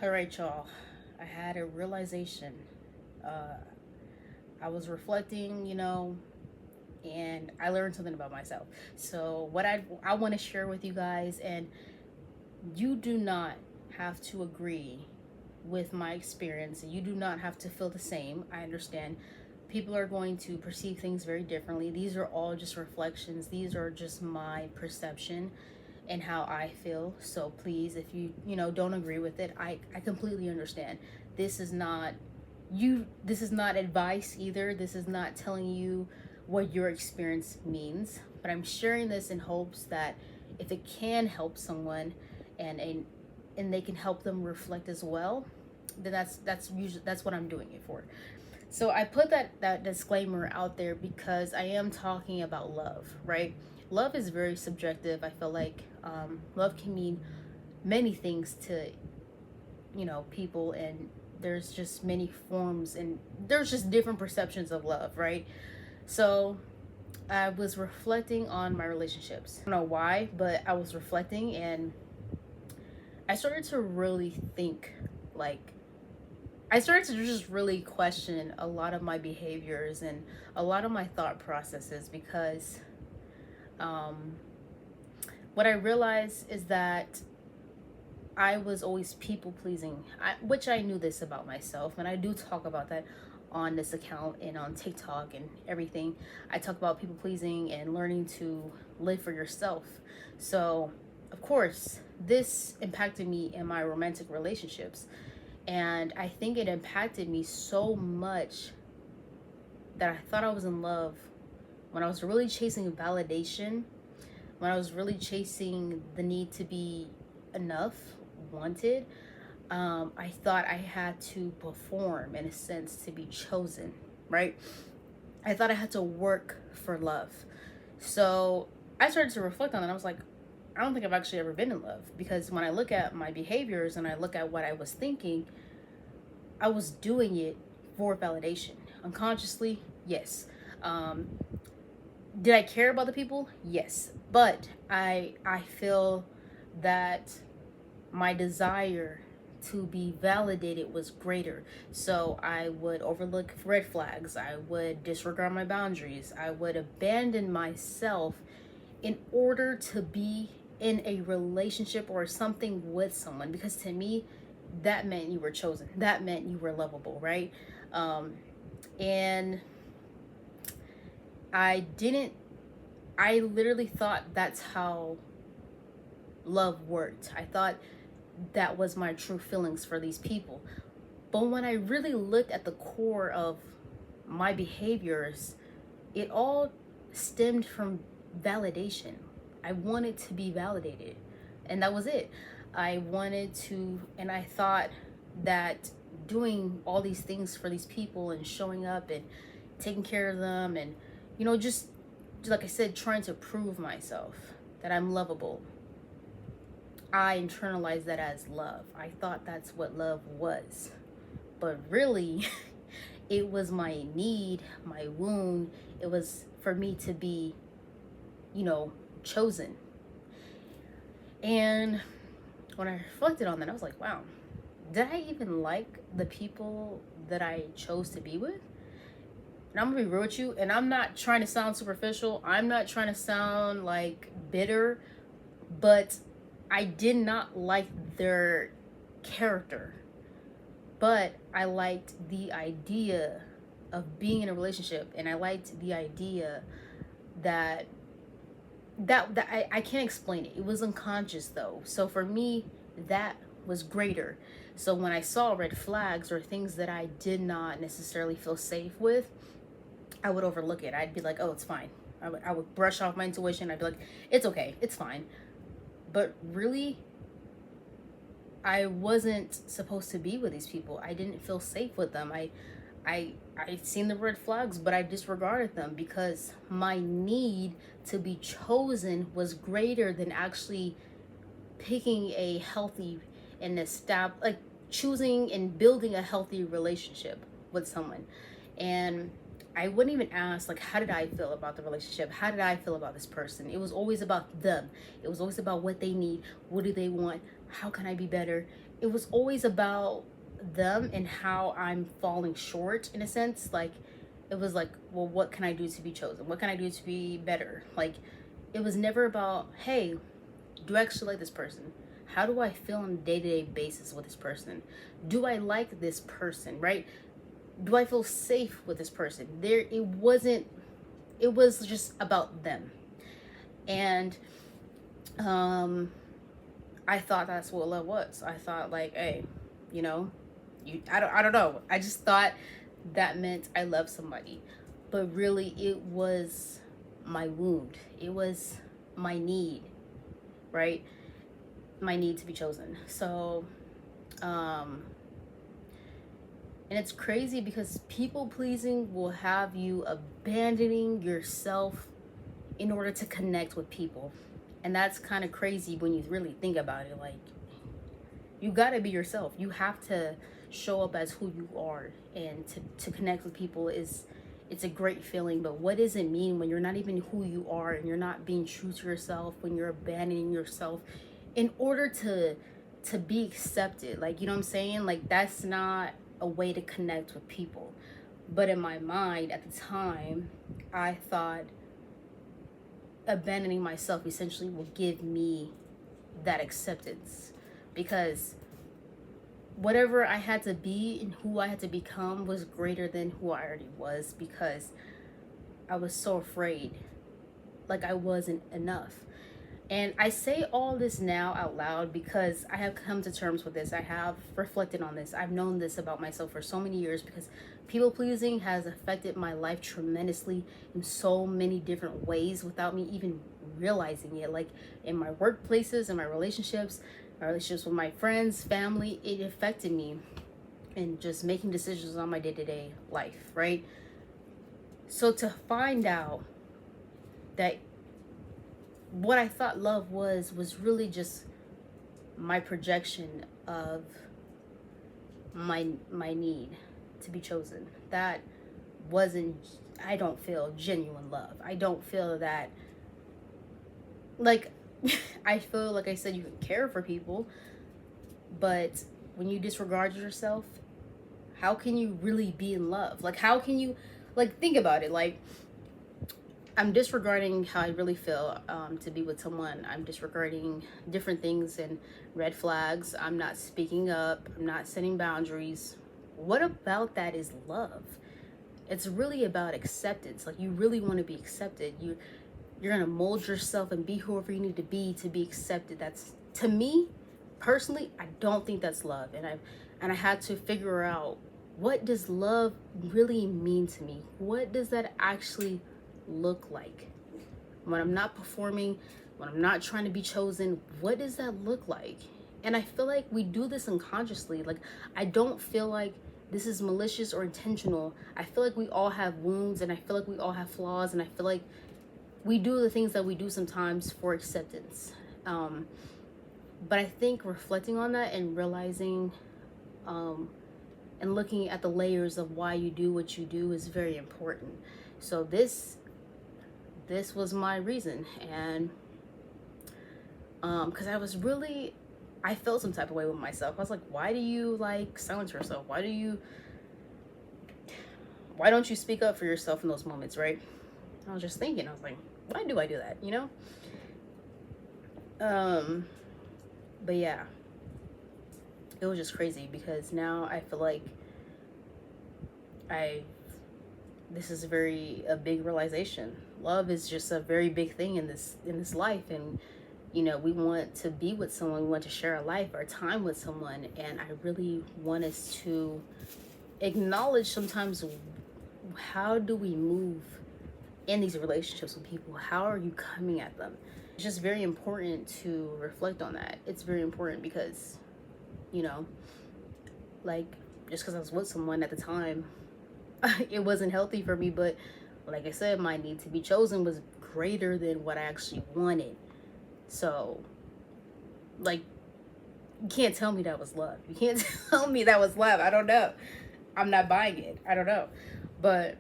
All right, y'all. I had a realization. Uh, I was reflecting, and I learned something about myself. So, what I want to share with you guys, and you do not have to agree with my experience. You do not have to feel the same. I understand people are going to perceive things very differently. These are all just reflections. These are just my perception and how I feel. So please, if you don't agree with it, I completely understand. This is not this is not advice either. This is not telling you what your experience means, but I'm sharing this in hopes that if it can help someone and and, and they can help them reflect as well, then that's what I'm doing it for. So I put that disclaimer out there because I am talking about love, right? Love is very subjective. I feel like love can mean many things to people, and there's just many forms, and there's just different perceptions of love, right? So I was reflecting on my relationships. I don't know why, but I was reflecting, and I started to really think, like, I started to just really question a lot of my behaviors and a lot of my thought processes because um, what I realized is that I was always people pleasing, which I knew this about myself, and I do talk about that on this account and on TikTok and everything. I talk about people pleasing and learning to live for yourself. So, of course, this impacted me in my romantic relationships. And I think it impacted me so much that I thought I was in love when I was really chasing validation, when I was really chasing the need to be enough, wanted. I thought I had to perform in a sense to be chosen, right? I thought I had to work for love. So I started to reflect on it. I was like, I don't think I've actually ever been in love, because when I look at my behaviors and I look at what I was thinking, I was doing it for validation. Unconsciously, yes. Um, did I care about the people? Yes. But I feel that my desire to be validated was greater. So I would overlook red flags. I would disregard my boundaries. I would abandon myself in order to be in a relationship or something with someone, because to me that meant you were chosen, that meant you were lovable, right? And I literally thought that's how love worked. I thought that was my true feelings for these people. But when I really looked at the core of my behaviors, it all stemmed from validation. I wanted to be validated, and that was it. I wanted to, and I thought that doing all these things for these people and showing up and taking care of them, and just like I said, trying to prove myself that I'm lovable, I internalized that as love. I thought that's what love was. But really, it was my need, my wound. It was for me to be, chosen. And when I reflected on that, I was like, wow, did I even like the people that I chose to be with? And I'm gonna be real with you, and I'm not trying to sound superficial. I'm not trying to sound like bitter, but I did not like their character. But I liked the idea of being in a relationship, and I liked the idea that I can't explain it. It was unconscious though. So for me, that was greater. So when I saw red flags or things that I did not necessarily feel safe with, I would overlook it. I'd be like, oh, it's fine. I would brush off my intuition. I'd be like, it's okay, it's fine. But really, I wasn't supposed to be with these people. I didn't feel safe with them. I seen the red flags, but I disregarded them because my need to be chosen was greater than actually picking a healthy and like choosing and building a healthy relationship with someone. And I wouldn't even ask, like, how did I feel about the relationship? How did I feel about this person? It was always about them. It was always about what they need. What do they want? How can I be better? it was always about them and how I'm falling short in a sense. Like, it was like, well, what can I do to be chosen? What can I do to be better? Like, it was never about, hey, do I actually like this person? How do I feel on a day-to-day basis with this person? Do I like this person, right? Do I feel safe with this person? It was just about them. And I thought that's what love was. I thought, like, hey, you know, I don't know. I just thought that meant I love somebody. But really, it was my wound. It was my need, right? My need to be chosen. So, and it's crazy because people pleasing will have you abandoning yourself in order to connect with people. And that's kind of crazy when you really think about it. Like, you gotta be yourself. You have to show up as who you are, and to connect with people it's a great feeling. But what does it mean when you're not even who you are, and you're not being true to yourself, when you're abandoning yourself in order to be accepted? Like, you know what I'm saying? Like, that's not a way to connect with people. But in my mind at the time, I thought abandoning myself essentially will give me that acceptance, because whatever I had to be and who I had to become was greater than who I already was, because I was so afraid, like I wasn't enough. And I say all this now out loud because I have come to terms with this. I have reflected on this. I've known this about myself for so many years, because people pleasing has affected my life tremendously in so many different ways without me even realizing it. Like, in my workplaces, in my relationships with my friends, family, it affected me in just making decisions on my day-to-day life, right? So to find out that what I thought love was really just my projection of my need to be chosen. That wasn't, I don't feel genuine love. I don't feel that, like, I feel like I said, you can care for people, but when you disregard yourself, how can you really be in love? Like, how can you, like, think about it. Like, I'm disregarding how I really feel to be with someone. I'm disregarding different things and red flags. I'm not speaking up. I'm not setting boundaries. What about that is love? It's really about acceptance. Like, you really want to be accepted. You're gonna mold yourself and be whoever you need to be accepted. That's, to me personally, I don't think that's love. And I had to figure out, what does love really mean to me? What does that actually look like when I'm not performing, when I'm not trying to be chosen? What does that look like? And I feel like we do this unconsciously. Like, I don't feel like this is malicious or intentional. I feel like we all have wounds, and I feel like we all have flaws, and I feel like we do the things that we do sometimes for acceptance. But I think reflecting on that and realizing and looking at the layers of why you do what you do is very important. So this was my reason. And because I felt some type of way with myself. I was like, why do you, like, silence yourself? Why don't you speak up for yourself in those moments, right? I was just thinking, I was like, why do I do that, you know? But yeah, it was just crazy, because now I feel like this is a big realization. Love is just a very big thing in this life. And, you know, we want to be with someone, we want to share our life, our time with someone. And I really want us to acknowledge sometimes, how do we move in these relationships with people? How are you coming at them? It's just very important to reflect on that. It's very important because, you know, like, just because I was with someone at the time, it wasn't healthy for me. But like I said, my need to be chosen was greater than what I actually wanted. So, like, you can't tell me that was love. You can't tell me that was love. I don't know. I'm not buying it. I don't know. But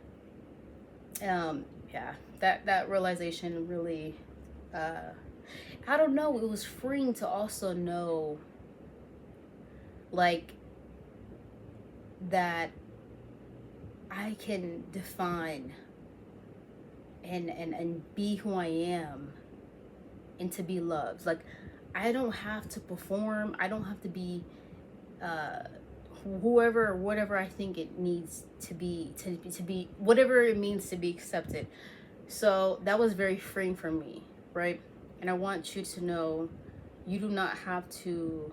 yeah, that realization really, I don't know, it was freeing to also know like that I can define and be who I am and to be loved. Like, I don't have to perform. I don't have to be uh whoever or whatever I think it needs to be whatever it means to be accepted. So that was very freeing for me, right? And I want you to know you do not have to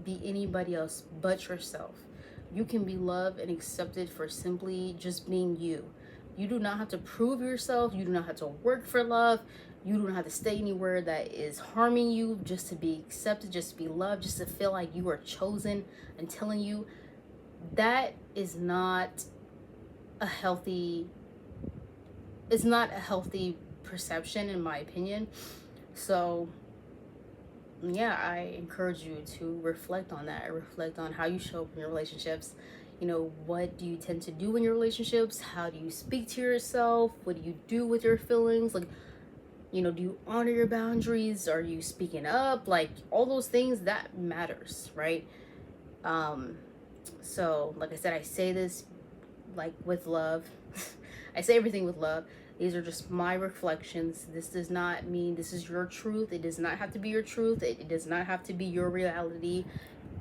be anybody else but yourself. You can be loved and accepted for simply just being you. You do not have to prove yourself. You do not have to work for love. You do not have to stay anywhere that is harming you just to be accepted, just to be loved, just to feel like you are chosen. I'm telling you, that is not a healthy, it's not a healthy perception in my opinion. So yeah, I encourage you to reflect on that. Reflect on how you show up in your relationships. You know, what do you tend to do in your relationships? How do you speak to yourself? What do you do with your feelings? Like, you know, do you honor your boundaries? Are you speaking up? Like, all those things, that matters, right? Um, so like I said, I say this like with love. I say everything with love. These are just my reflections. This does not mean this is your truth. It does not have to be your truth. It does not have to be your reality.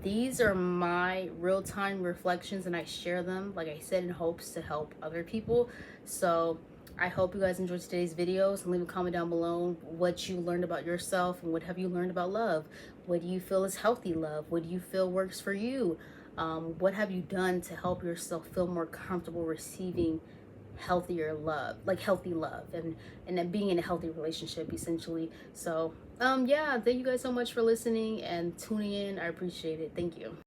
These are my real-time reflections, and I share them, like I said, in hopes to help other people. So I hope you guys enjoyed today's videos, and leave a comment down below what you learned about yourself and what have you learned about love. What do you feel is healthy love? What do you feel works for you? What have you done to help yourself feel more comfortable receiving healthier love, like healthy love, and then being in a healthy relationship essentially. So yeah, thank you guys so much for listening and tuning in. I appreciate it. Thank you.